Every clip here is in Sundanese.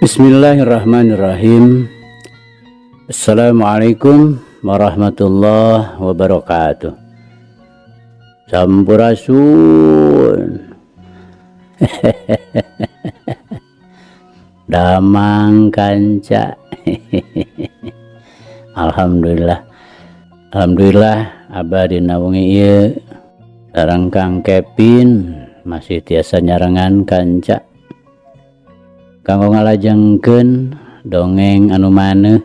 Bismillahirrahmanirrahim. Assalamualaikum warahmatullahi wabarakatuh. Sampurasun. Damang kanca. Alhamdulillah. Alhamdulillah abadi nawengi ieu sareng Kang Kevin masih tiasa nyarengan kanca kanggo ngalajengkeun dongeng anu maneuh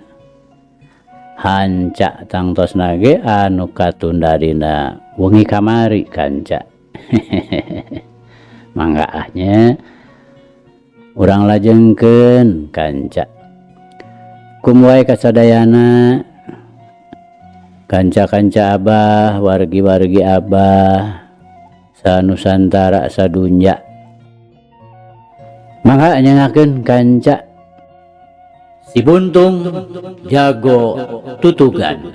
hanca tangtosna ge anu katunda dina wengi kamari kanca. Mangga ahnya urang lajengkeun kanca. Kumwae kasadayana kanca-kanca abah, wargi-wargi abah sanusantara sadunya. Mangga nyangakeun kanca si Buntung jago tutugan.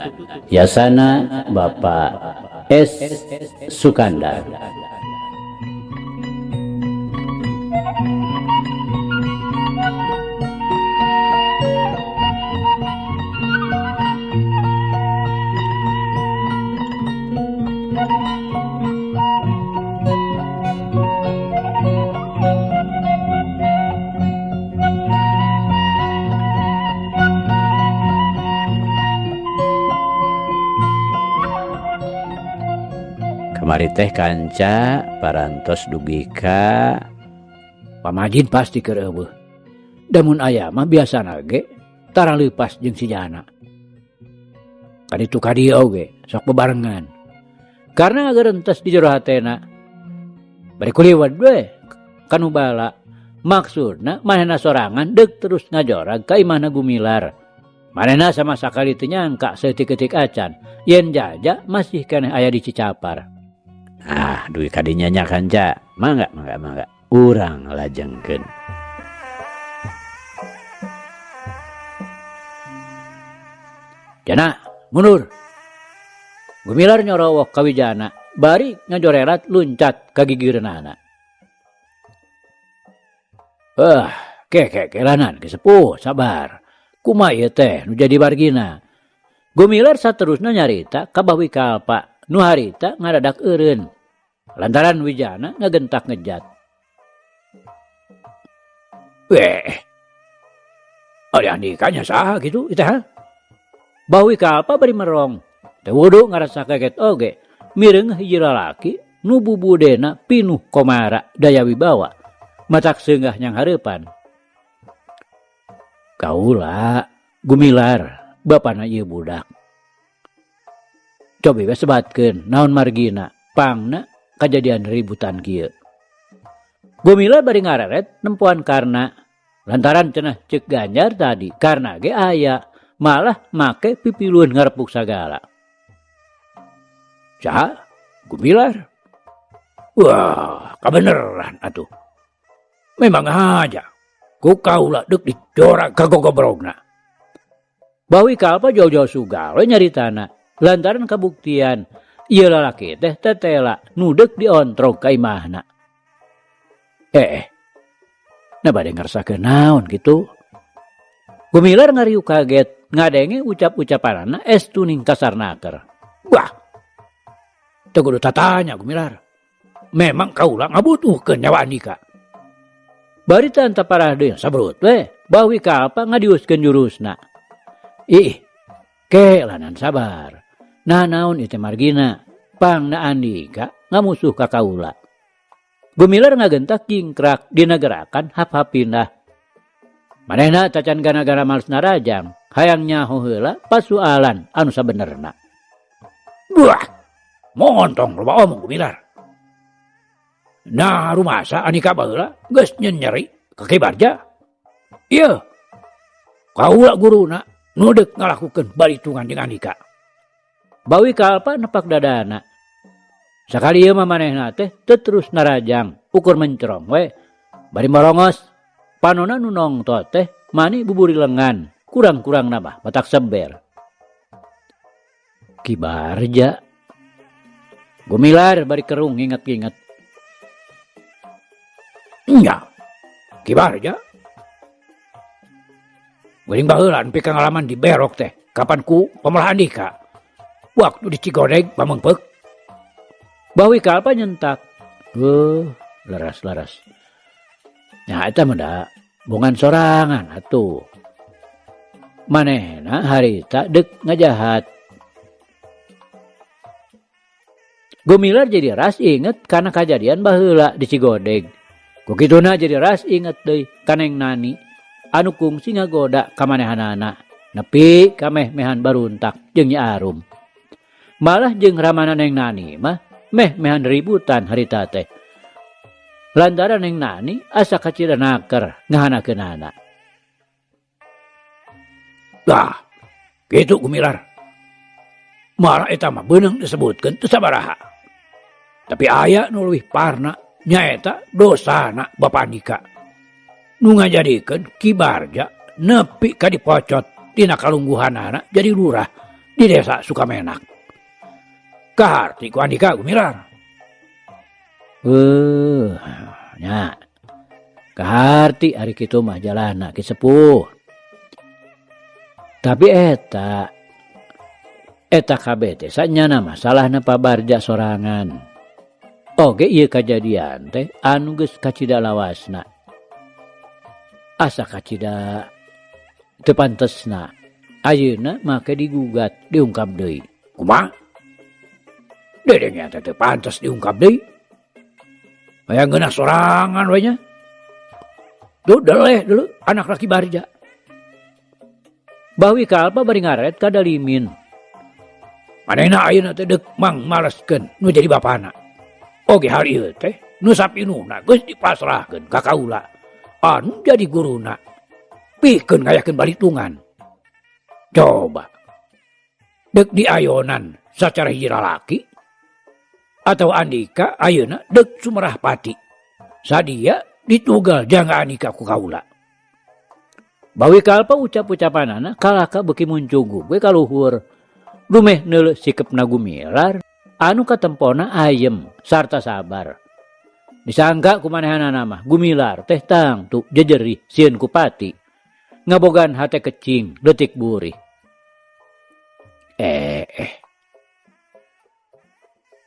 Yasana Bapak S. Sukandar. Kamari teh kanca parantos dugi ka pamajin pasti keur eueuh. Damun aya mah biasana ge tara leupas jeung si jana. Kan itu ka dieu oge sok bebarengan. Karna agar entas di jero hatena bari kuliwat we kanu bala. Maksudna manehna sorangan deuk terus ngajorag ka imahna Gumilar. Manehna sama sakali teu nyangka saeutik-eutik acan yen jaja masih keneh aya di Cicapar. Duit kadinya nya kanca. Mangga. Urang lajengkeun. Jana, mundur. Gumilar nyorowok ka Wijana, bari ngajorerat luncat ka gigireunana. Kelanan ke sepuh, sabar. Kumaha ieu teh nu jadi wargina. Gumilar saterusna nyarita ka Bawi Kalpa, nu harita ngadadak eureun. Lantaran Wijana ngagentak ngejat. Ari andikanya saha kitu itah? Bawi Kalpa bari merong. Teu wudu ngarasa kaget oge. Mireung hiji lalaki nu bubudena pinuh komara daya wibawa. Matak seunggah nyang hareupan. Kaula Gumilar, bapana ieu budak. Cobi we sebatkeun naon margina, pangna kajadian ributan kieu. Gumilar bari ngareret nempuan karna lantaran cenah ceuk Ganjar tadi karna ge aya malah make pipilueun ngarepuk sagala. Saha? Gumilar? Wah, kabeneran atuh. Memang aja ku kaula deuk dicorag ka gogobrogna. Bawi Kalpa jauh-jauh sugal nyaritana lantaran kabuktian ieu lalaki teh tetela nu deuk diontrog ka imahna. Na bade ngarsakeun naon kitu? Gumilar ngariuk kaget ngadenge ucap-ucapanana estuning kasarnaker. Wah. Teu kudu tatanya Gumilar. Memang kaula ngabutuhkeun nyawa andika. Bari tanta parah deui sabrut we, Bawi Kalpa ngadiuskeun jurusna. Kelanan sabar. Nah naon ieu teh margina, pangna andika ngamusuh ka kaula. Gumilar ngagentak kingkrak dina gerakan hap-hapindah. Manehna tacan gara-gara males narajang, hayang nyaho heula pasualan anu sabenerna. Buah, montong loba omong Gumilar. Nah rumasa andika baheula geus nyeri ka Kibarja. Ieu kaula guruna nu deuk ngalakukeun baritungan jeung andika. Bawi Kalpa nepak dadana. Sakali ieu mah manehna teh teu terus narajang, ukur mencrong we. Bari morongos, panonna nu nongtot teh mani buburi lengan, kurang-kurang nambah batak seber. Kibarja. Gumilar bari kerung inget-inget. Nya, Kibarja. Geuning baheula nepi ka ngalaman di Berok teh. Kapan ku Pamela Andika. Waktu di Cigodeg pamengpeuk. Bawi kalpa nyentak. Laras-laras. Nya eta mah da bongan sorangan atuh. Manehna harita deuk ngajahat. Gumilar jadi ras inget karena kejadian baheula di Cigodeg. Kukituna jadi ras inget deui kaneng Nani anu kungsi ngagoda ka manehanana nepi ka meh-mehan baruntak jeung Nya Arum. Malah jeung ramana Neng Nani mah meh-mehan ributan harita teh. Lantaran Neng Nani asa kaciranaker ngahanakeunana. Dah, kitu Gumilar. Malah eta mah beunang disebutkeun teu sabaraha. Tapi aya nu leuwih parna nyaeta dosana Bapak Andika. Nu ngajadikeun Ki Barja nepi ka dipocot tina kalungguhanana jadi lurah di desa Sukamenak. Kaharti ku Andika Gumilar. Nya. Kaharti ari kitu mah jalanna Ki Sepuh. Tapi eta kabeh teh sanyana masalahna Pak Barja sorangan. Oge ieu kajadian teh anu geus kacida lawasna. Asa kacida teu pantesna. Ayeuna make digugat diungkap deui. Kumaha? Dedenya teh teu pantes diungkap deui. Aya geunah sorangan we nya. Duh deleh dulu anak laki Barja. Bawi kalpa bari ngaret ka Dalimin. Manehna ayeuna teh deuk mang maleskeun nu jadi bapana. Oge hal ieu teh nu sapinuna geus dipasrahkeun ka kaula anu jadi guruna. Pikeun ngayakeun balitungan. Coba. Deuk diayonan sacara hiji lalaki atau Andika ayeuna deuk sumerah pati. Sadia ditugal jangga Andika ku kaula. Bawi kalpa ucap-ucapanana kalaka beuki muncunggu we ka luhur. Dumeh neuleuh sikepna Gumilar anu katempona ayem sarta sabar. Disangka kumanehanana mah Gumilar teh tangtu jejerih sieun ku pati. Ngabogan hate kecing leutik buri.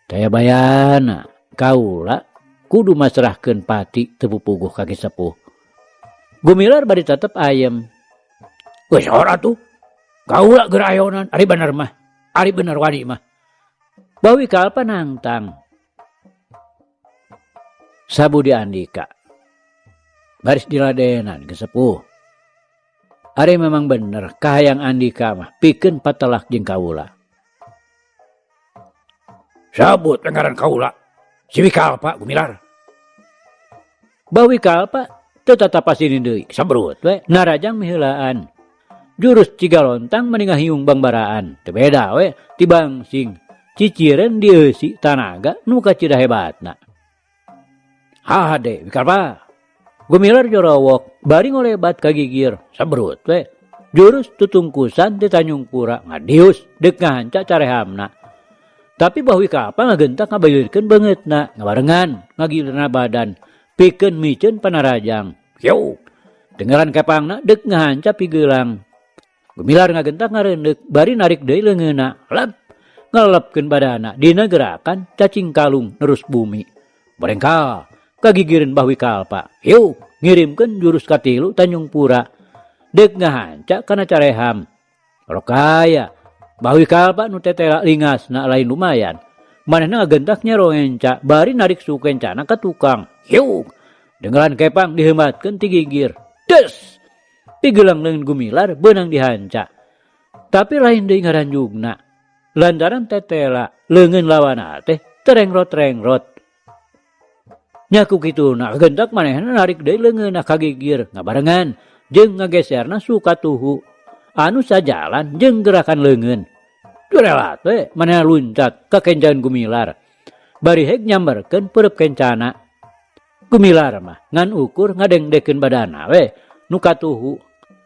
Taya bayana kaula kudu masrahkeun pati teu pupuguh ka Ki Sepuh. Gumilar bari tetep ayem. Geus ora tuh. Kaula keur ayonan ari bener mah. Ari bener wani mah. Bawi kalpa nangtang. Sabudi Andika. Baris diladenan Ki Sepuh. Ari memang bener kahayang Andika mah pikeun patelak jeung kaula. Sabut pengaran kaula. Siwi kalpa Gumilar. Bawi kalpa teu tatapasini deui sabrut we narajang miheulaan. Jurus Cigalontang meningah hiung bangbaraan. Teu beda we ti bangsing. Ciciren dieusi tanaga nu kacida hebatna. Hade Wikalpa. Gumilar jorowok bari ngolebat ka gigir sabrut we. Jurus tutungkusan ti Tanjung Pura ngadius deuk ngahanca carehamna. Tapi Bawi Kalpa ngagentak ngabayurkeun beungeutna ngabarengan ngagilirna badan pikeun miceun panarajang. Yo. Dengeran kepangna deuk ngahanca pigeulang. Gumilar ngagentak ngareundeuk bari narik deui leungeunna. Lep. Ngelepkeun badana dina gerakan cacing kalung nerus bumi. Barengkal kagigireun Bawi Kalpa. Yuk ngirimkeun jurus katilu Tanjung Pura. Deuk ngahanca kana careham. Rokaya Bawi Kalpa nu tetela lingasna lain lumayan. Manehna ngagentak nyeroenca bari narik sukencana ka tukang. Yuk dengeran kepang diheumatkeun ti gigir. Des. Pigeulang leungeun Gumilar beunang dihanca. Tapi lain deui ngaranjugna. Lantaran tetela leungeun lawana teh terengrot-rengrot. Nya ku kituna gentak manehna narik deui leungeunna ka gigir ngabarengan jeung ngageserna sukatuhu anu sajalan jeung gerakan leungeun. Durelat we manehna luncat ka kencan Gumilar. Bari heg nyamberkeun peureub kencana. Gumilar mah ngan ukur ngadengdekeun badana we nu katuhu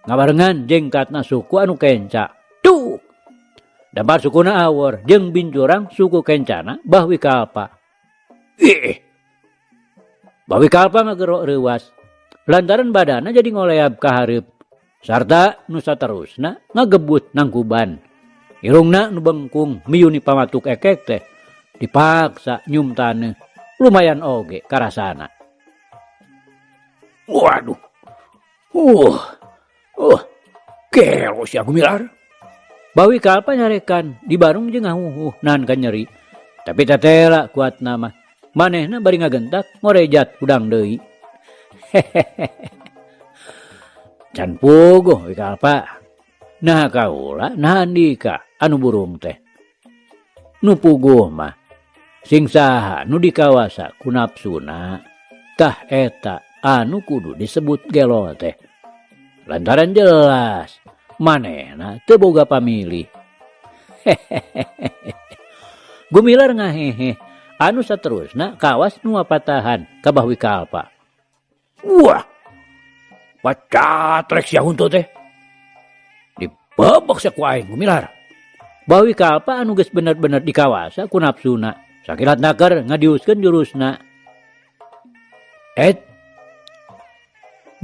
ngabarengan jengkatna suku anu kenca. Tuh. Dampar sukuna awor jeung binjurang suku kencana Bawi Kalpa. Bawi Kalpa ngagerok reuwas. Lantaran badana jadi ngoleab ka hareup. Sarta nu saterusna ngagebut nang kuban. Irungna nu bengkung miyuni pamatuk ekek teh dipaksa nyum taneuh. Lumayan oge karasana. Waduh. Kelo sia Gumilar. Bawi kalpa nyarekan di barung jeung ngahuhuh nahan ka nyeri. Tapi tetela kuat nama. Manehna bari ngagentak ngorejat udang deui. Can puguh wi kalpa. Nah kaula nah andika anu burung teh. Nu puguh mah sing saha nu dikawasa ku nafsuna tah eta anu kudu disebut gelo teh. Lantaran jelas manehna teu boga pamilih. Gumilar ngahehe anu saterusna kawas nu patahan ka Bawi Kalpa. Wah. Pacat rek sia huntu teh. Dibebek sia ku aing Gumilar. Bawi Kalpa anu geus bener-bener dikawasa ku nafsuna sakilat nakar ngadiuskeun jurusna.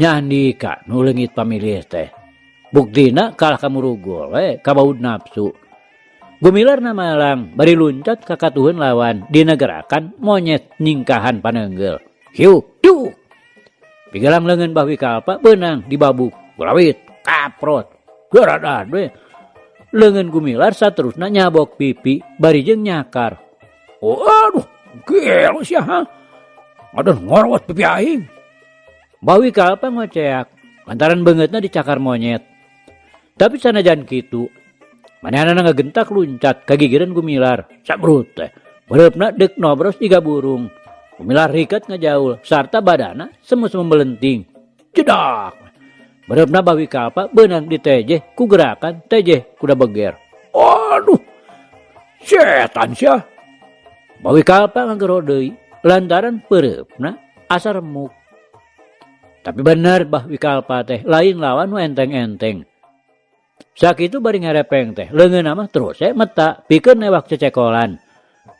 Nyandika nu leungit pamilih teh. Buktina kalah kamurugul ka baud nafsu. Gumilar namalang bari luncat ka katuheun lawan dina gerakan monyet ningkahan paneunggel. Hiu, duh. Pigalang leungeun Bawi Kalpa beunang dibabuk. Gulawit, kaprot. Garadan we. Leungeun Gumilar saterusna nyabok pipi bari jeung nyakar. Oh aduh, gelo sia ha. Aduh ngorowot pipi aing. Bawi Kalpa ngoceak lantaran beungeutna dicakar monyet. Tapi sanajan kitu, manehna ngagentak luncat ka gigireun Gumilar. Sabrut teh. Beureupeuna deuk nobros iga burung. Gumilar riket ngajaul sarta badana semu-semu melenting. Jedak. Beureupeuna Bawi Kalpa beunang ditejeh ku gerakan tejeh kuda beger. Aduh. Setan sia. Bawi Kalpa ngagero deui lantaran beureupeuna asa remuk. Tapi bener Bawi Kalpa teh lain lawan nu enteng-enteng. Sakitu bari ngarepeng teh leungeunna mah terus meta pikeun newak cecekolan.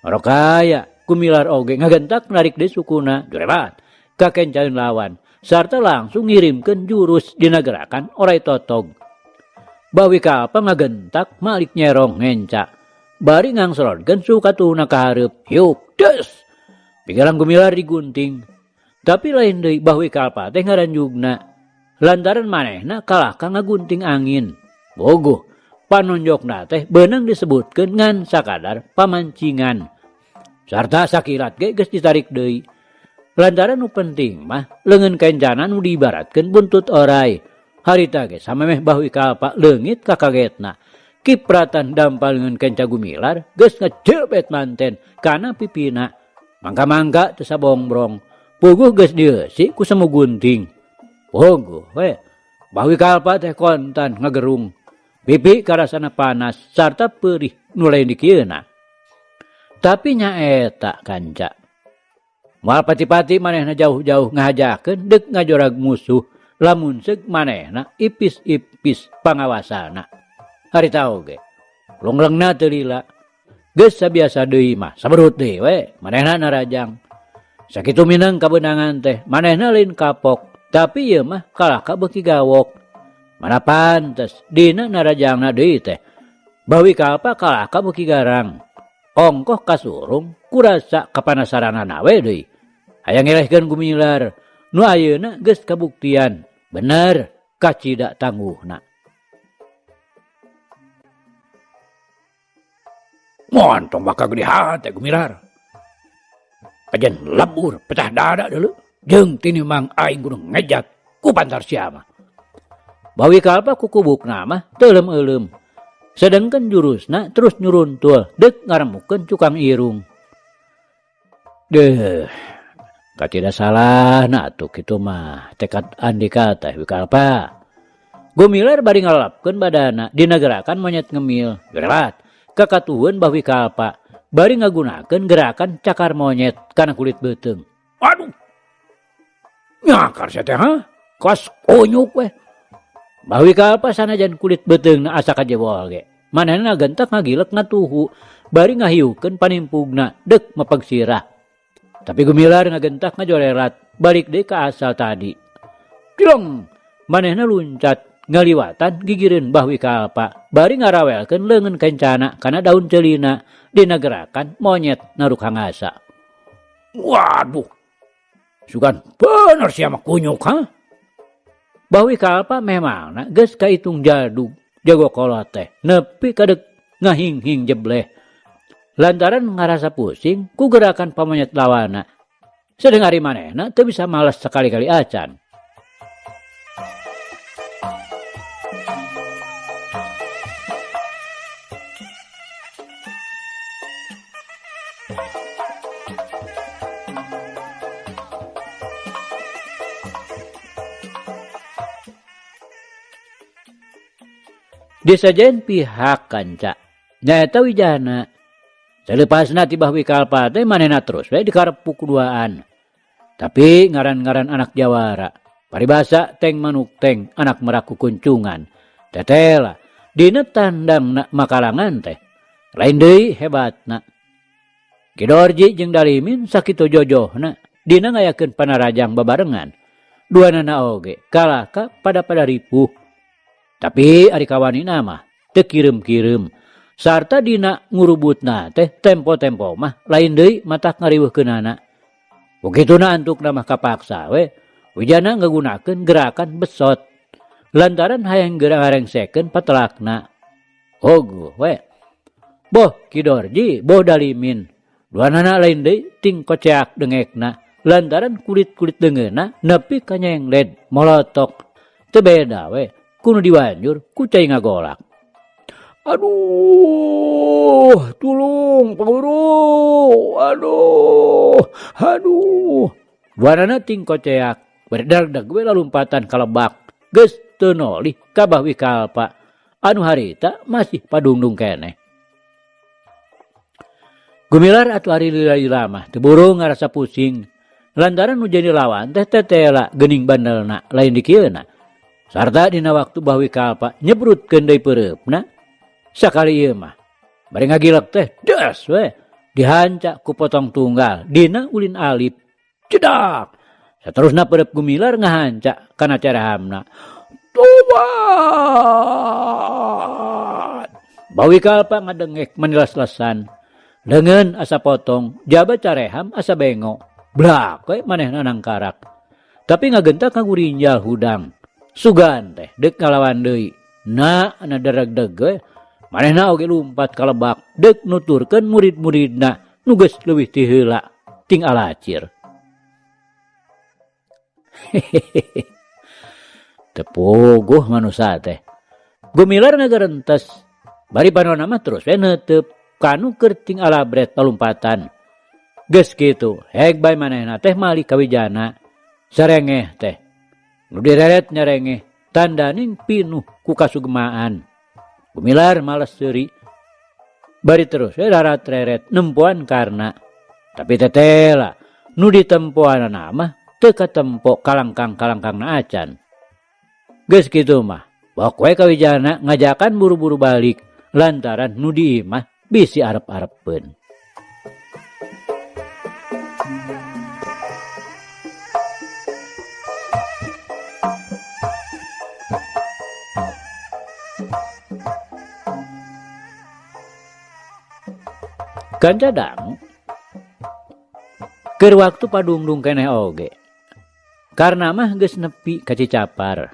Rokaya Gumilar oge ngagentak narik deui sukuna jurebat ka kencaeun lawan sarta langsung ngirimkeun jurus dina gerakan orai totog. Bawi Kalpa ngagentak malik nyerong ngenca bari ngangsolodkeun sukatuna ka hareup. Hiuk des. Pigalang Gumilar digunting. Tapi lain deui Bawi Kalpa teh ngaranjugna lantaran manehna kalah ka ngagunting angin. Bogoh panonjokna teh beunang disebutkeun ngan sakadar pamancingan. Sarta sakilat ge geus ditarik deui. Lantaran nu penting mah leungeun kencana nu diibaratkeun buntut orai. Harita ge samemeh Bawi Kalpa leungit ka kagetna. Kipratan dampal leungeun kenca Gumilar geus ngejebet manten kana pipina. Mangka-mangka teu sabongbrong. Puguh geus dieusi ku semu gunting. Puguh we. Bawi Kalpa teh kontan ngagerung. Pipi karasana panas sarta peurih nu lain dikieuna. Tapi nya eta kanca. Moal pati-pati manehna jauh-jauh ngahajakeun deuk ngajorag musuh lamun seug manehna ipis-ipis pangawasana. Harita oge. Longlengna teu lila. Geus sabiasa deui mah saberut deui we manehna narajang. Sakitu mineng kabeunangan teh manehna lain kapok tapi ieu mah kalah ka beuki gawok. Mana pantes dina narajangna deui teh Bawi Kalpa kalah ka beuki garang. Ongkoh kasurung kurasa kapanasaranana we deui. Hayang ngelehkeun Gumilar nu ayeuna geus kabuktian bener kacida tangguhna. Montong bakal gede hate Gumilar. Pajan labur pecah dada dulu jeung tinimang aing kudu ngejat ku pantar siama. Bawi Kalpa ku kubukna mah teu leum-euleum. Sedengkeun jurusna terus nyuruntul deuk ngaremukeun cukang irung. Deuh. Katida salahna atuh kitu mah tekad andika teh Bawi Kalpa. Gumilar bari ngalapkeun badana dina gerakan monyet ngemil. Gerat kakatuheun Bawi Kalpa. Bari ngagunakeun gerakan cakar monyet kana kulit beuteung. Aduh. Nyakar sia teh ha? Kos kunyuk we. Bawi Kalpa sanajan kulit beuteungna asa kajebol ge. Manehna ngagentak ngagilek ngatuhu bari ngahiukeun panimpugna deuk mepeg sirah. Tapi Gumilar ngagentak ngajorerat balik deui ka asal tadi. Kilong manehna luncat ngaliwatan gigireun Bah Wikalpa bari ngarawelkeun leungeun kencana kana daun celina dina gerakan monyet naruk hangasa. Waduh, sugan bener sia mah kunyuk ha. Bah Wikalpa memangna geus kahitung jadug jago kolot teh nepi kadek ngahing-hing jebleh. Lantaran ngarasa pusing ku gerakan pamonyet lawana. Sedengari manehna teu bisa males sekali-kali acan. Disajen pihak kanca nyaeta Wijana. Saleupasna ti Bah Wikalpa teh manehna terus we dikarep kuduaan. Tapi ngaran-ngaran anak Jawara, paribasa teng manuk teng anak merak kukuncungan. Tetela dina tandangna makalangan teh lain deui hebatna. Kidorji jeung Dalimin sakitu jojohna dina ngayakeun panarajang babarengan. Duanana oge kalaka pada ripuh. Tapi ari kawanina mah teu kireum-kireum. Sarta dina ngurubutna teh tempo-tempo mah lain deui matak ngariweuhkeunana. Begituna antukna mah kapaksa we Wijana ngagunakeun gerakan besot. Lantaran hayang ngarengsekeun patelakna. Oguh we. Boh Kidorji, boh Dalimin. Duanana lain deui ting koceak dengekna. Lantaran kulit-kulit deungeunna nepi ka nyengled molotok. Teu beda we. Kuno diwanjur ku cai ngagolak. Aduh, tulung panguru. Aduh. Duanana ting koceak berdardag we lalumpatan kalebak. Geus teu nolih ka Bah Wikalpa. Anu harita masih padungdung keneh. Gumilar atuh ari lila-lila mah teu buru ngarasa pusing. Lantaran nu jadi lawan teh tetela geuning bandelna lain dikieuna. Sarta dina waktu Bah Wikalpa nyebrutkeun deui peureupna, sakali ieu mah bari ngagilek teh das we dihancak ku potong tunggal dina ulin alip. Cedak. Saterusna peureub Gumilar ngahancak kana carahamna. Tobat. Bah Wikalpa ngadengek manilas-lasan. Leungeun asa potong, jaba careham asa bengo. Blak we manehna nangkarak. Tapi ngagentak ngagurinjal hudang. Sugan teh deuk ngalawan deui. Na daragdeg we manehna oge lumpat ka lebak deuk nuturkeun murid-muridna nu geus leuwih ti heula ting alacir. Teu puguh manusa teh. Gumilar ngagarentes bari panonna mah terus we neuteup kanu keur ting alabret palumpatan. Geus kitu heg bae manehna teh malih ka Wijana sarengeh teh. Nu direret nyarengeh tandaning pinuh ku kasugemaan. Gumilar males seuri. Bari terus darat reret nempuan karna. Tapi tetela nu ditempuanana mah teu katempo kalangkang-kalangkangna acan. Geus kitu mah bok we ka Wijana ngajakan buru-buru balik lantaran nu dieu mah bisi arep-arepeun. Kanca dangu keur waktu padungdung keneh oge. Karna mah geus nepi ka Cicapar.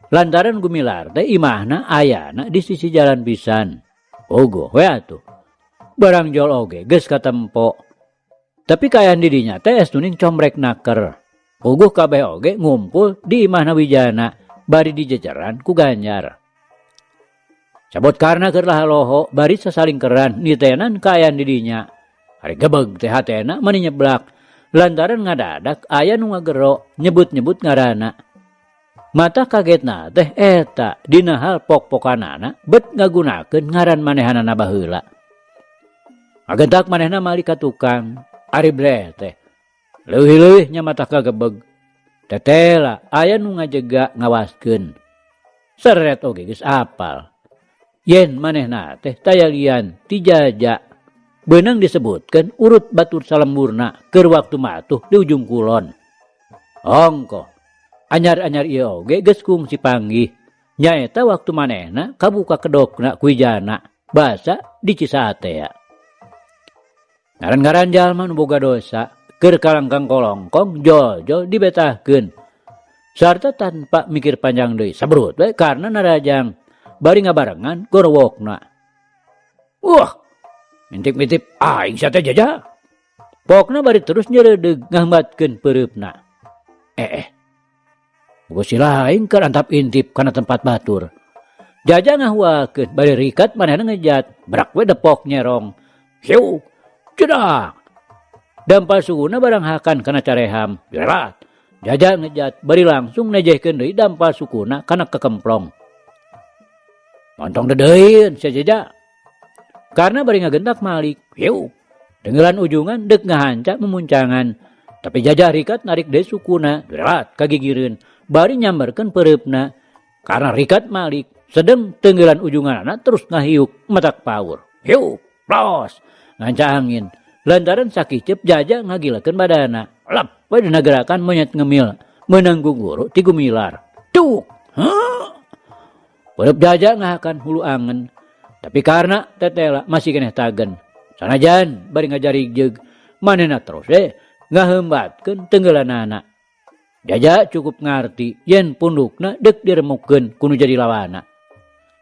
Lantaran Gumilar teh imahna ayana di sisi jalan pisan. Ogo we atuh. Barang jol oge geus katempo. Tapi kaayaan di dinya teh estuning comrek naker. Uguh kabeh oge ngumpul di imahna Wijana bari dijejeran ku Ganjar. Cabot karna keur lahaloho bari sasalingkeran nitenan kaayaan di dinya. Hari gebeg teh hatena mani nyeblak. Lantaran ngadadak aya nu ngagero nyebut-nyebut ngaranna. Mata kagetna teh eta dina hal pok-pokanana bet ngagunakeun ngaran manehanana baheula. Agentak manehna malih ka tukang ari breh teh. Leuwih-leuwih nya mata kagebeg. Tetela aya nu ngajega ngawaskeun. Seret oge geus apal. Yen manehna teh tayalian ti jaja beunang disebutkeun urut batur salemburna keur waktu matuh di ujung kulon. Ongko anyar-anyar ieu oge geus kungsi panggih Nyaeta waktu manehna kabuka kedokna kuijana basa di Cisate ya. Ngaran-ngaran jalma nu boga dosa keur kalangkang kolongkong jol-jol dibetahkeun. Sarta tanpa mikir panjang deui sabrut we karena narajang bari ngabarengan gorowokna. Wah, mintip-mintip aing sia teh Jaja. Pokna bari terus nyereudeg ngahembatkeun peureupna. Boga si lain keur antap intip kana tempat batur. Jaja ngahuakeun bari rikat manehna ngejat, brak we depok nyerong. Hiu, cedak. Dampal sukuna barang hakan kana careham. Jerat. Jaja ngejat bari langsung nejehkeun deui dampal sukuna kana kekemplong. Montong dedeun sia Jaja. Karena bari ngagentak malik. Hiu. Dengelan ujungan dek ngahanca memuncangan. Tapi Jaja rikat narik deui sukuna. Jerat kagigireun. Bari nyamberkeun peureupna. Karena rikat malik sedeng tenggelan ujunganna terus ngahiuk matak paur. Hiu. Plos. Nganca angin. Lantaran sakicep Jaja ngagilakeun badana. Lap we dina gerakan monyet ngemil meunang guguru ti gumilar. Tuk. Peureub Jaja ngahakan hulu angen. Tapi karena tetela masih keneh tagen. Sanajan bari ngajarigjeg manehna terus ngaheumbatkeun tenggelanana. Jaja cukup ngarti yen pundukna dek diremukkeun ku nu jadi lawana.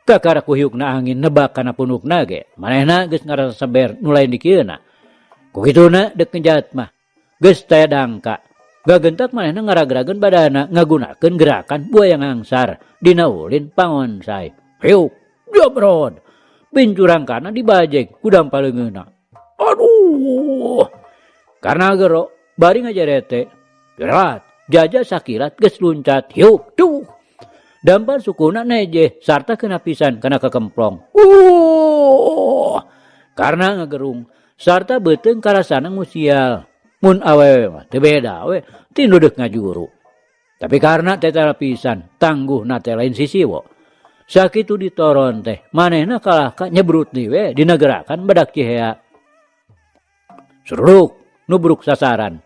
Kakara kuhiukna angin nebak kana pundukna ge manehna geus ngarasa saber nu lain dikieuna. Ku kituna dek ngejat mah geus taya dangka. Gagentak manehna ngarag-rageun badana ngagunakeun gerakan buaya ngangsar dina ulin pangonsai. Hiuk, jabrod. Bincurangkana dibajek ku dampaleungeunna. Aduh. Karena gero bari ngajarete. Gerat, Jaja sakilat geus luncat. Hiuk, tuh. Dampal sukuna nejeh sarta kena pisan kana kekemplong. Karena ngagerung sarta beuteung karasana musial. Mun awewe mah teu beda we ti nu deuk ngajuru. Tapi karena tetela pisan tangguhna teh lain sisiwo. Sakitu ditoron teh manehna kalahka nyebrut deui we dina gerakan badak cihea. Suruk nubruk sasaran.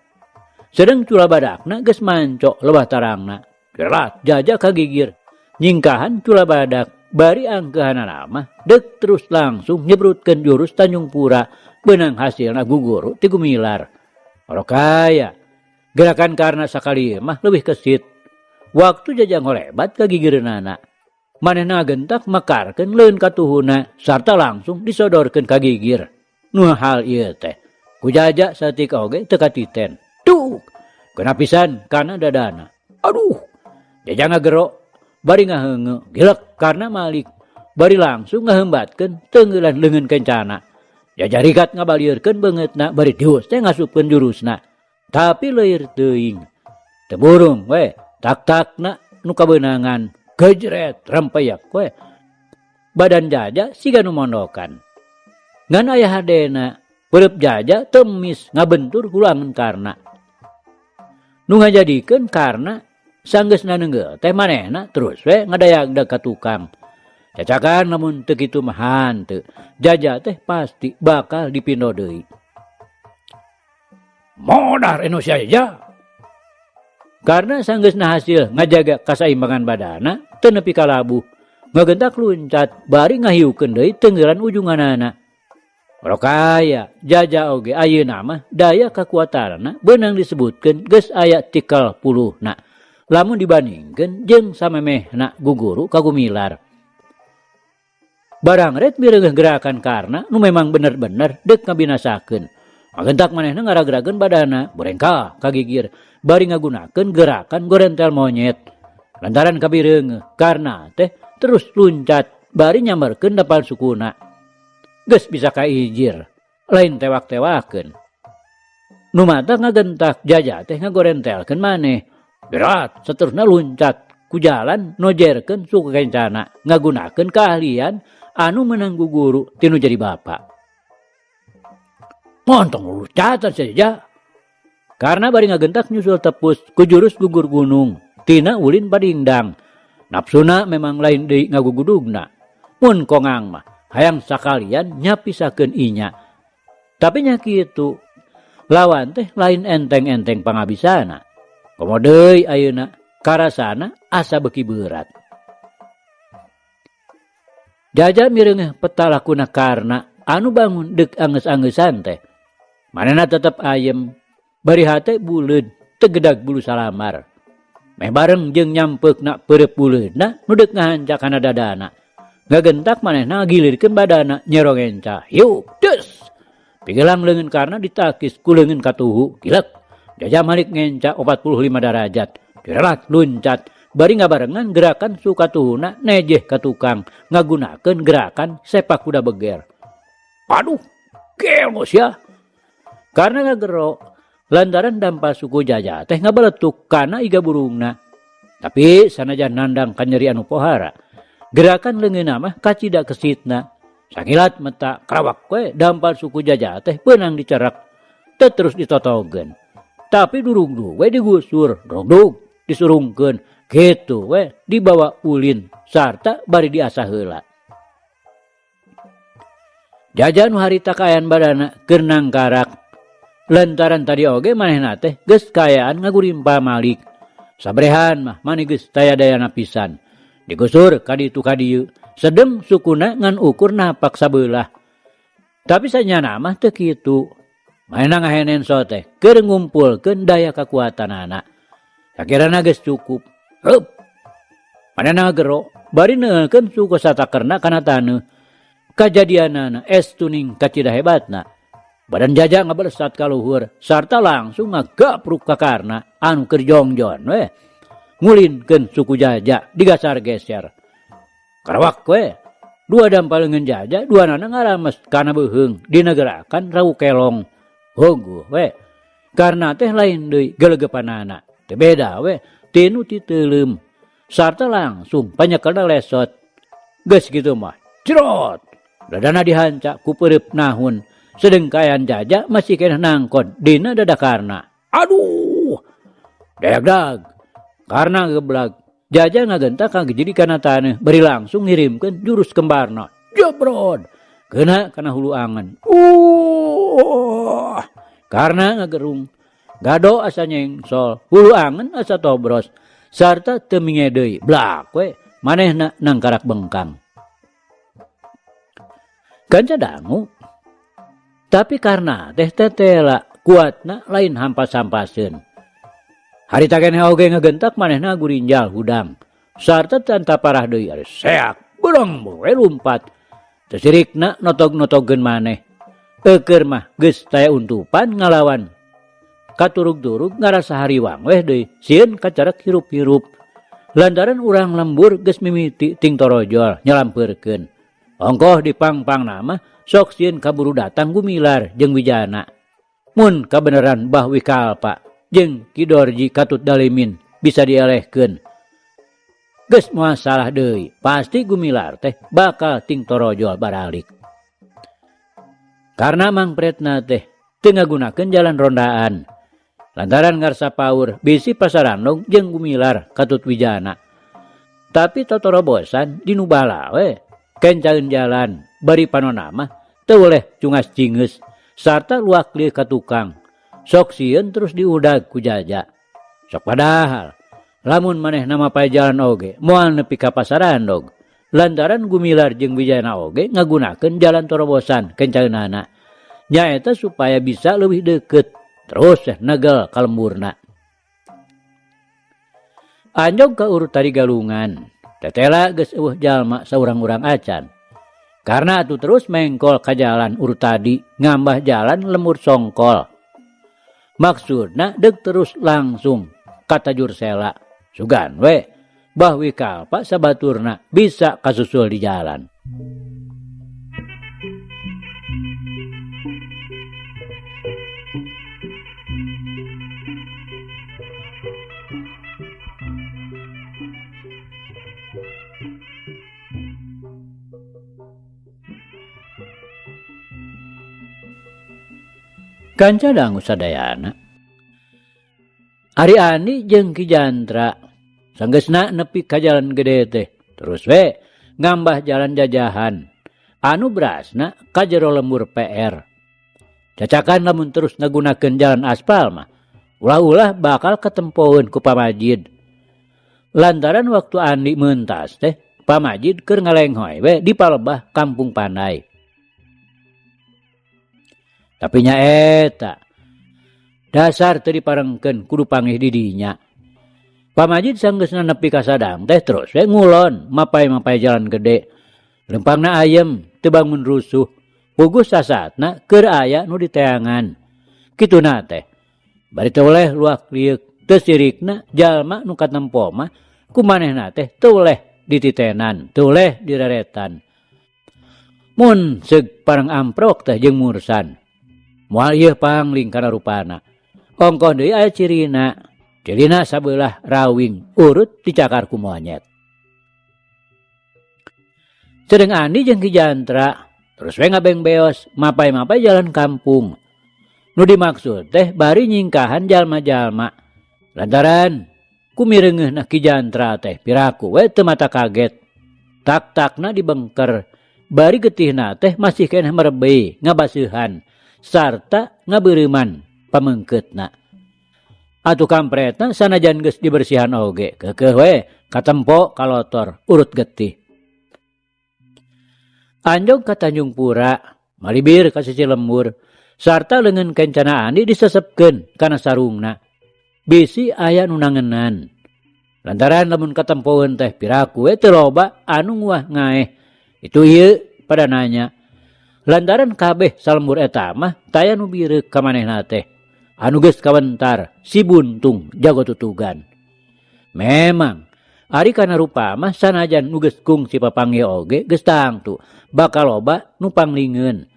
Sedeng cula badakna geus manco leuwah tarangna. Gerat Jaja kagigir. Nyingkahan cula badak bari angkeuhanana mah deuk terus langsung nyebrutkeun jurus Tanjung Pura beunang hasilna guguru ti gumilar. Orokaya gerakan karena sakali mah leuwih kesit. Waktu Jaja ngolebat kagigireunana. Manehna gentak mekarkeun leun katuhuna sarta langsung disodorkeun ka gigir. Nu hal ieu teh ku Jaja saeutik oge teu katiten. Tuh, kena pisan kana dadana. Aduh, Jaja ngagero bari ngaheungeut gilek karena malik bari langsung ngaheumbatkeun tenggelan leungeun kencana. Jaja rikat ngabalieurkeun beungeutna bari dius teh ngasupkeun jurusna. Tapi leuir teuing. Teu burung we, tak-takna nu kabeunangan gejret rempeyak we. Badan Jaja siga nu mondokan. Ngan aya hadena, peureub Jaja temis ngabentur hulangan karna. Nu ngajadikeun karna sanggeusna neunggel teh manehna terus we ngadayagdag ka tukang. Cacakan lamun teu kitu mah hanteu. Jaja teh pasti bakal dipindo deui. Modar eno sia Jaja. Karena sanggeusna hasil ngajaga kasaimbangan badana teu nepi ka labuh. Ngagentak luncat bari ngahiukeun deui tenggelan ujunganana. Rokaya Jaja oge ayeuna mah daya kakuatanna beunang disebutkeun geus aya 30 na. Lamun dibandingkeun jeung samemehna guguru ka gumilar. Barang ret mireungeuh gerakan karna nu memang bener-bener deuk ngabinasakeun. Ngagentak manehna ngarag-rageun badana borengkah kagigir bari ngagunakeun gerakan gorentel monyet. Lantaran kabireungeuh karna teh terus luncat bari nyamberkeun dapal sukuna. Geus bisa kaijir lain tewak-tewakeun. Nu mata ngagentak Jaja teh ngagorentelkeun maneh. Berat saterusna luncat ku jalan nojerkeun suku kencana ngagunakeun keahlian anu meunang guguru tinu jadi bapak. Montong lucatan saja. Karena bari ngagentak nyusul tepus ku jurus gugur gunung tina ulin padingdang. Nafsuna memang lain deui ngagugudugna. Mun kongang mah hayang sakalian nyapisakeun inya. Tapi nya kitu lawan teh lain enteng-enteng pangabisana. Komo deui ayeuna karasana asa beuki berat. Jaja mireng peta lakuna karna anu bangun dek anges-angesan teh. Manehna tetep ayem, bari hate buleud tegedag bulu salamar. Meh bareng jeung nyampekna peureup buleudna nu deuk ngahancak kana dadana. Ngagentak manehna ngagilirkeun badana nyerong enca. Yuk, des! Pigelang leungeun karna ditakis ku leungeun katuhu, kilek. Jaja malik ngenca 45 derajat. Direlat luncat. Bari ngabarengan gerakan sukatuhuna nejeh ka tukang ngagunakeun gerakan sepak kuda beger. Aduh, geos ya. Karena ngagero lantaran dampa suku Jaja teh ngabeletuk kana iga burungna. Tapi sanajan nandang kanyeri anu pohara, gerakan leungeunna mah kacida kesitna. Sakilat meta krawak we dampal suku Jaja teh beunang dicerak teh terus ditotogeun. Tapi durung we digusur, dog disurungkeun. Gitu we dibawa ulin sarta bari diasah heula. Jaja nu harita kaayaan badana keur nangkarak. Lantaran tadi oge manehna teh geus kaayaan ngagurimpa malik. Sabrehan mah maneh geus taya dayana pisan. Digusur ka ditu ka dieu, sedem sukuna ngan ukur napak sabelah. Tapi sanyana mah teu kitu. Manehna ngahenen so teh keur ngumpulkeun daya kakuatanana. Sakirana geus cukup. Hup. Manehna gero bari neukeun suku satakerna kana taneuh. Kajadianana estuning kacida hebatna. Badan Jaja ngabalesat ka luhur sarta langsung ngagapruk ka karna anu keur jongjon we. Ngulinkeun suku Jaja digasar geser. Karawak we. Dua dampal leungeun Jaja, duanana ngarames kana beuheung dinegerakan rau kelong. Hoguh we. Karna teh lain deui gelegepanana. Teu beda we. Tinu ti teuleum sarta langsung panyekelna lesot. Geus kitu mah jerot dadana dihancak ku peureup nahun sedeng kaayaan Jaja masih keneh nangkon dina dadakarna. Aduh, dag karena geblag Jaja ngagentak ngagejidi kana taneuh bari langsung ngirimkeun jurus kembarna jebrod keuna kana hulu angen. Karena ngagerung gado asa nyengsol, hulu angen asa tobros, sarta teu minge deui, blak we, manehna nangkarak bengkang. Kanca dangu, tapi karena teh tetela kuatna lain hampas-hampaseun. Harita keneh oge ngagentak manehna gurinjal hudang, sarta tanta parah deui ari seak, beurang we lumpat. Teu sirikna notog-notogkeun maneh. Eukeur mah geus taya untupan ngalawan. Katurug-turug ngarasa hariwang weh deui sieun kacarek hirup-hirup. Lantaran urang lembur geus mimiti ting torojol nyalampeurkeun. Ongkoh dipangpang nama sok sieun kaburu datang Gumilar jeung Wijana. Mun kabeneran Bah Wikalpa jeung Ki Dorji Katut Dalimin bisa dielehkeun. Geus moal salah deui, pasti Gumilar teh bakal ting torojol baralik. Karena Mang Pretna teh teu ngagunakeun jalan rondaan. Lantaran ngarsa paur bisi Pasarandong jeung Gumilar Katut Wijana. Tapi totorobosan di Nubala we kencaeun jalan bari panonna mah teu oleh cungas cingeus sarta luak lieu ka tukang. Sok sieun terus diudag ku Jaja. Sok padahal lamun manehna mapae jalan oge moal nepi ka Pasarandong. Lantaran Gumilar jeung Wijana oge ngagunakeun jalan torobosan kencaeunana. Nyaeta supaya bisa leuwih deukeut terus negel kalemburna. Anjog ka urut tadi galungan. Tetela geus eueuh jalma saurang-urang acan. Karena atuh terus mengkol ka jalan urut tadi ngambah jalan lemur songkol. Maksudna deuk terus langsung ka tajur sela. Sugan we Bah Wikalpa sabaturna bisa kasusul di jalan. Kanca dangu sadayana. Ari Ani jeung Ki Jantra sanggeusna nepi ka jalan gede teh. Terus we ngambah jalan jajahan. Anu berasna ka jero lembur PR. Cacakan lamun terus ngagunakeun jalan aspal mah ulah-ulah bakal ketempoeun ku pamajid. Lantaran waktu Andi meuntas teh Pamajid keur ngalenghoy we di palebah Kampung Pandai. Tapi nya eta dasar teu diparengkeun kudu panggih di dinya. Pamajid sanggeusna nepi ka sadang teh terus we ngulon mapai-mapai jalan gede. Lempangna ayem teu bangun rusuh. Puguh sasatna keur aya nu diteangan. Kituna teh. Bari teu oleh luak liuk teu sirikna jalma nu katempo mah kumanehna teh teu oleh dititenan, teu oleh direretan. Mun seug parang amprok teh jeung mursan. Moal ieu pangling kana rupana. Ongkoh deui aya cirina. Cirina sabelah rawing urut dicakar ku monyet. Sedeng Andi jeung Ki Jantra terus we ngabeng-beos mapai-mapai jalan kampung. Nu dimaksud teh bari nyingkahan jalma-jalma. Lantaran kumireungeunna Ki Jantra teh piraku we teu mata kaget. Tak-takna dibengker. Bari getihna teh masih keneh merebei ngabaseuhan sarta ngabeureumman pamengkeutna. Atuh kampretna sanajan geus dibersihan oge keukeuh we katempo kalotor urut getih. Anjog ka Tanjung Pura, malibir ka sisi lembur, sarta leungeun kencana Andi disesepkeun kana sarungna. Bisi aya nu nangenan. Lantaran lamun katempoeun teh piraku we teu loba anu nguah ngaeh. Itu ieu pada nanya. Lantaran kabeh salembur eta mah taya nu bireuk ka manehna teh. Anu geus kawentar si buntung jago tutugan. Memang ari kana rupa mah sanajan nu geus kungsi papanggih oge geus tangtu bakal loba nu panglingeun.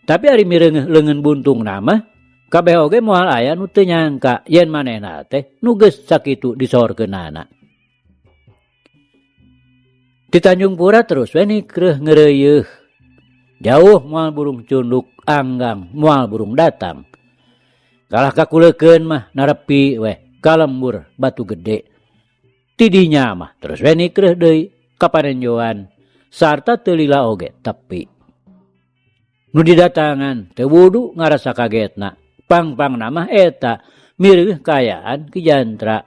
Tapi ari mireungeuh leungeun buntungna mah kabeh oge moal aya nu teu nyangka yen manehna teh nu geus sakitu disorkeunana. Di Tanjung Pura terus we nikreuh ngeureuyeuh. Jauh moal burung cunduk, anggang moal burung datang. Kalah kakuleukeun mah narepi we ka lembur Batu Gede. Tidinya mah terus we nikreuh deui ka Panenjoan sarta teu lila oge tepi. Nu didatangan teu wudu ngarasa kagetna. Pang-pangna mah eta mireuh kaayaan Ki Jantra.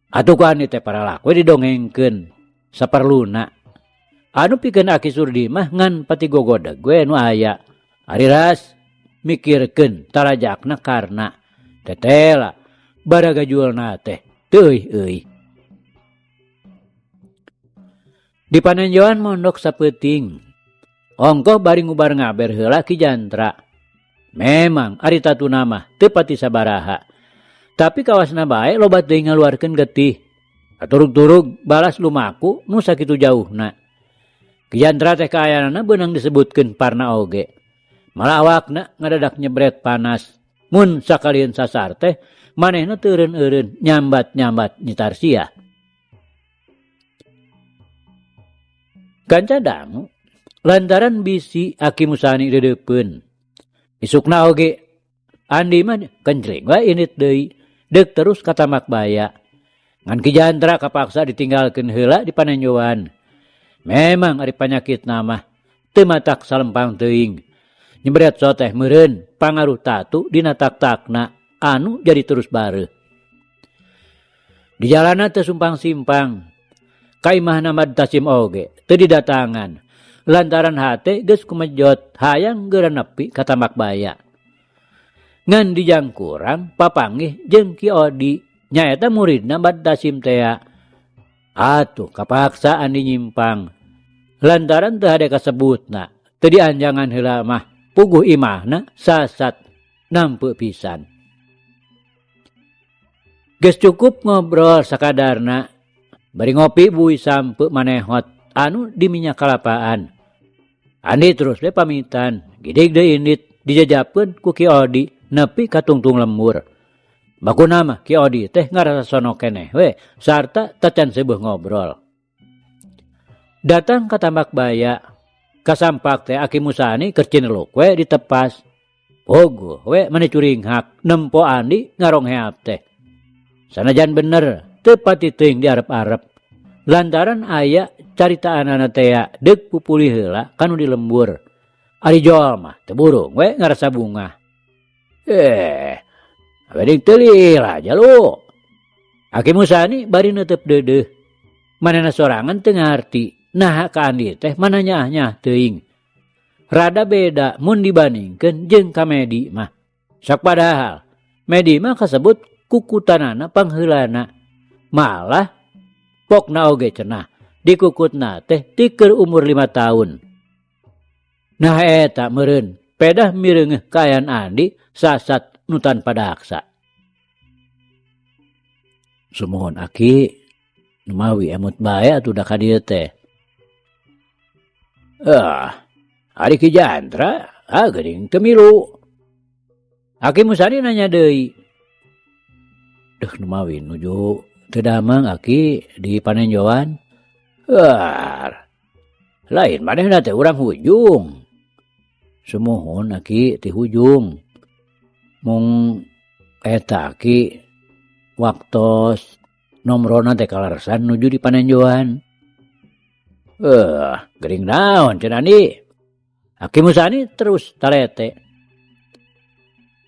Atuh ku Andi teh paralaku didongengkeun saperluna. Anu pikeun Aki Surdi mah ngan pati gogodeg we nu aya. Ari ras mikirkeun tarajakna karna tetela baraga jualna teh teu euy. Di Panenjoan mondok sapeuting. Ongkoh bari ngubar ngaber heula Ki Jantra. Memang ari tatuna mah teu pati sabaraha. Tapi kawasna bae loba teuing ngaluarkeun getih. Aturug-turug balas lumaku nu sakitu jauhna. Ki Jantra teh kaayanana beunang disebutkeun parna oge. Malah awakna ngadadak nyebret panas. Mun sakalian sasar teh manehna teu eureun-eureun nyambat-nyambat nyitar sia. Kanca dangu lantaran bisi Aki Musani dedeupeun. Isukna oge Andi mah kencring wae init deui deuk terus ka Tamak Baya. Ngan Ki Jantra kapaksa ditinggalkeun heula di Panenjoan. Memang ari panyakitna mah teu matak salempang teuing. Nyebret soteh meureun pangaruh tatu dina tak-takna anu jadi terus bareuh. Di jalana teu sumpang-simpang. Kaimahna Mad Tasim oge teu didatangan. Lantaran hate geus kumejot hayang geura nepi ka Tamak Baya. Ngan dijang kurang papanggih jeung Ki Odi nyaeta muridna Mad Tasim teh. Atuh kapaksa Andi nyimpang. Lantaran teu hade kasebutna teu dianjangan heula mah puguh imahna sasat nampeu pisan. Geus cukup ngobrol sakadarna. Bari ngopi buih sampeu manehot anu di minyak kalapaan. Andi terus we pamitan. Gidig deui indit dijajapkeun ku Ki Odi nepi ka tungtung lembur. Bakuna mah Ki Odi teh ngarasa sono keneh we sarta tacan seueuh ngobrol. Datang ka Tamak Baya. Kasampak teh Aki Musani keur cineluk we ditepas. Ogo we mane curinghak nempo Andi ngarong heap teh. Sanajan bener teu pati teuing diarep-arep. Lantaran aya caritaanana teh deuk pupuli heula kanu di lembur. Ari jol mah teu burung we ngarasa bunga. Wedding teu lila aja lu. Aki Musani bari neuteup deudeuh. Manehna sorangan teu ngarti. Nah ka Andi teh mana nyah teuing. Rada beda mun dibandingkeun jeung ka Medi mah. Sak padahal Medi mah kasebut kukutanana pangheulana. Malah pokna oge cenah dikukutna teh ti keur umur 5 tahun. Nah eta meureun pedah mireungeuh kaayaan Andi sasat nu tanpa daksa. Sumohon Aki numawi emut bae atuh da ka dieu teh. Ari Ki Jantra geuning teu milu. Aki Musani nanya deui. Duh numawi nuju teu damang Aki di Panenjoan. Lain manehna teh urang Hujung. Sumohon Aki ti Hujung. Mung eta Aki waktos nomrona teh kalarsan nuju di Panenjoan. Gering naon cenah Andi. Aki Musani terus talete.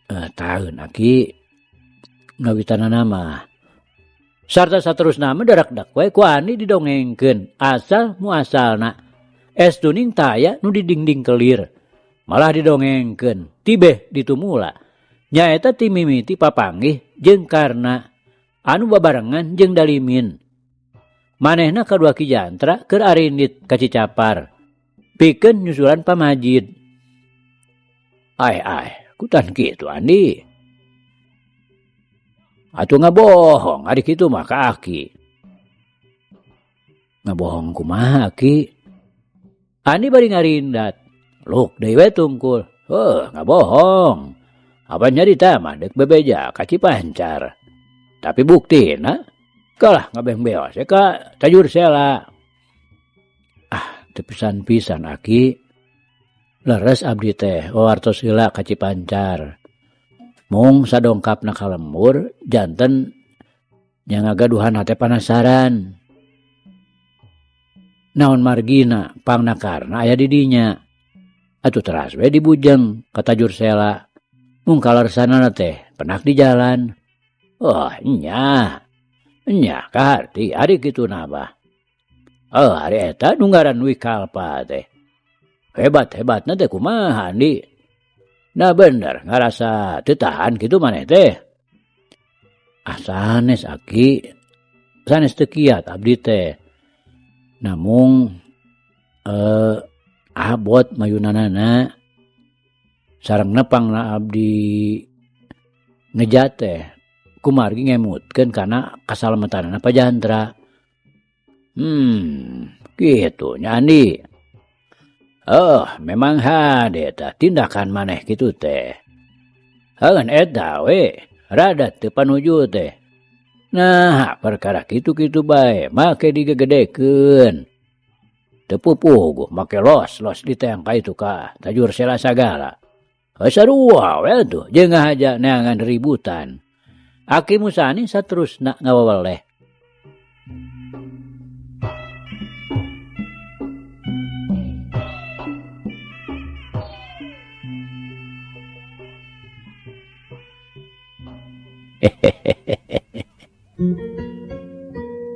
Taeun Aki ngawitanana mah. Sarta saterusna mah darak-dak wae ku Andi didongengkeun asal muasalna. Estuning taya nu didingding kelir. Malah didongengkeun tibeh ditumula. Nyaeta ti mimiti papanggih jeung karna anu babarengan jeung Dalimin. Manehna kadua Ki Jantra keur arindit ka Cicapar. Pikeun nyusulan Pamajid. Kutan kitu Andi. Atuh ngabohong ari kitu mah ka Aki. Ngabohong kumaha Aki? Andi bari ngarindat. Luk deui we tungkul. Ngabohong. Apa nyarita mah deuk bebeja ka Cipancar. Tapi buktina kalah ngabeng beos ka Tajur Sela. Teu pisan-pisan Aki. Leres abdi teh wawartos heula ka Cipancar. Mung sadongkapna ka lembur janten nya ngagaduhan teh panasaran. Naon margina pangna karna aya di dinya. Atuh teras we dibujeng ka Tajur Sela. Mung kalarsanana teh penak di jalan. Nya kaharti ari kituna bah. Ari eta nu ngaran Wikalpa teh. Hebat-hebatna teh kumaha Andi? Nah bener ngarasa teu tahan kitu maneh teh. Sanes Aki. Sanes teu kiat abdi teh. Namung abot mayunanana sareng nepangna abdi ngejat teh kumargi ngemutkeun kana kasalamatanana Pa Jantra. Kitu nya Andi. Memang hade tah tindakan maneh kitu teh. Haeun eta we rada teu panuju teh. Nah, perkara kitu-kitu bae make digegedekeun. Teu pupuh make los diteng ka itu ka Tajur Sela sagala. Sarua we tuh jeung ngahaja neangan ributan. Aki Musani saterusna ngawaweleh.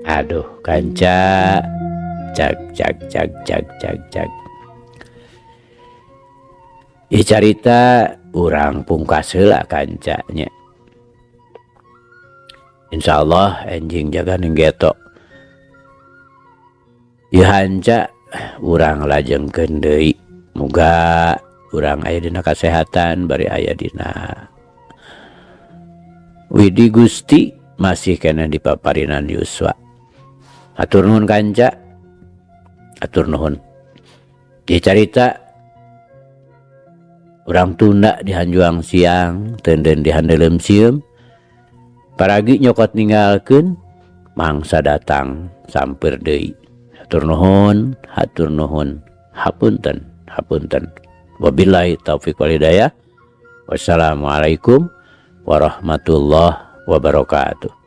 Aduh kanca cak. Carita urang pungkas heula kancanya. Insyaallah enjing jaga nenggeto. Ieu hanca urang lajengkeun deui. Muga urang aya dina kasehatan bari aya dina Widi Gusti masih kena dipaparinan yuswa. Atur nuhun kanca. Atur nuhun. Ieu carita urang tunda di Hanjuang siang, teunden di Handeuleum sieum. Paragi nyokot ninggalkeun mangsa datang samper deui. Hatur nuhun, hapunten. Wabillahi taufik wal hidayah. Wassalamualaikum warahmatullahi wabarakatuh.